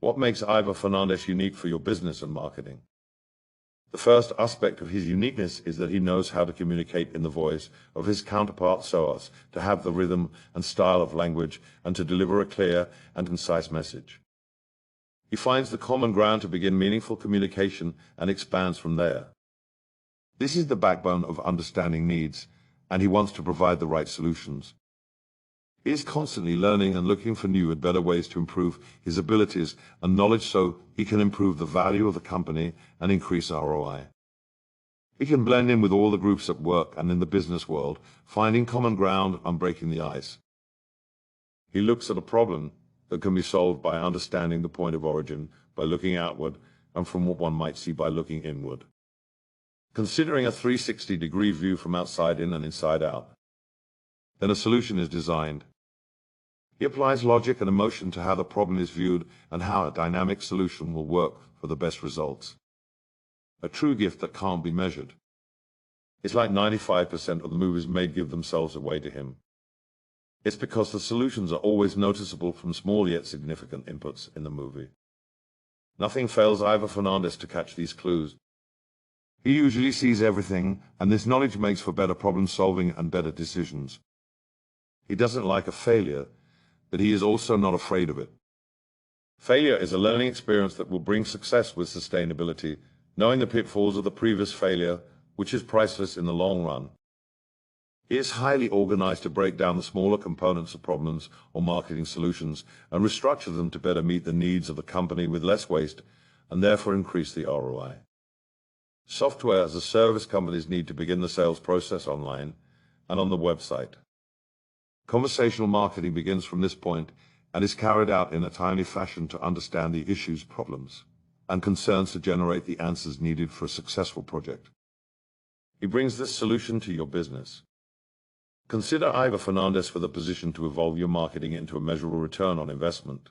What makes Ivor Fernandes unique for your business and marketing? The first aspect of his uniqueness is that he knows how to communicate in the voice of his counterpart so as to have the rhythm and style of language and to deliver a clear and concise message. He finds the common ground to begin meaningful communication and expands from there. This is the backbone of understanding needs, and he wants to provide the right solutions. He is constantly learning and looking for new and better ways to improve his abilities and knowledge so he can improve the value of the company and increase ROI. He can blend in with all the groups at work and in the business world, finding common ground and breaking the ice. He looks at a problem that can be solved by understanding the point of origin, by looking outward, and from what one might see by looking inward. Considering a 360-degree view from outside in and inside out, then a solution is designed. He applies logic and emotion to how the problem is viewed and how a dynamic solution will work for the best results. A true gift that can't be measured. It's like 95% of the movies made give themselves away to him. It's because the solutions are always noticeable from small yet significant inputs in the movie. Nothing fails Ivor Fernandes to catch these clues. He usually sees everything, and this knowledge makes for better problem solving and better decisions. He doesn't like a failure, but he is also not afraid of it. Failure is a learning experience that will bring success with sustainability, knowing the pitfalls of the previous failure, which is priceless in the long run. He is highly organized to break down the smaller components of problems or marketing solutions and restructure them to better meet the needs of the company with less waste and therefore increase the ROI. Software as a service companies need to begin the sales process online and on the website. Conversational marketing begins from this point and is carried out in a timely fashion to understand the issues, problems, and concerns to generate the answers needed for a successful project. He brings this solution to your business. Consider Ivor Fernandes for the position to evolve your marketing into a measurable return on investment.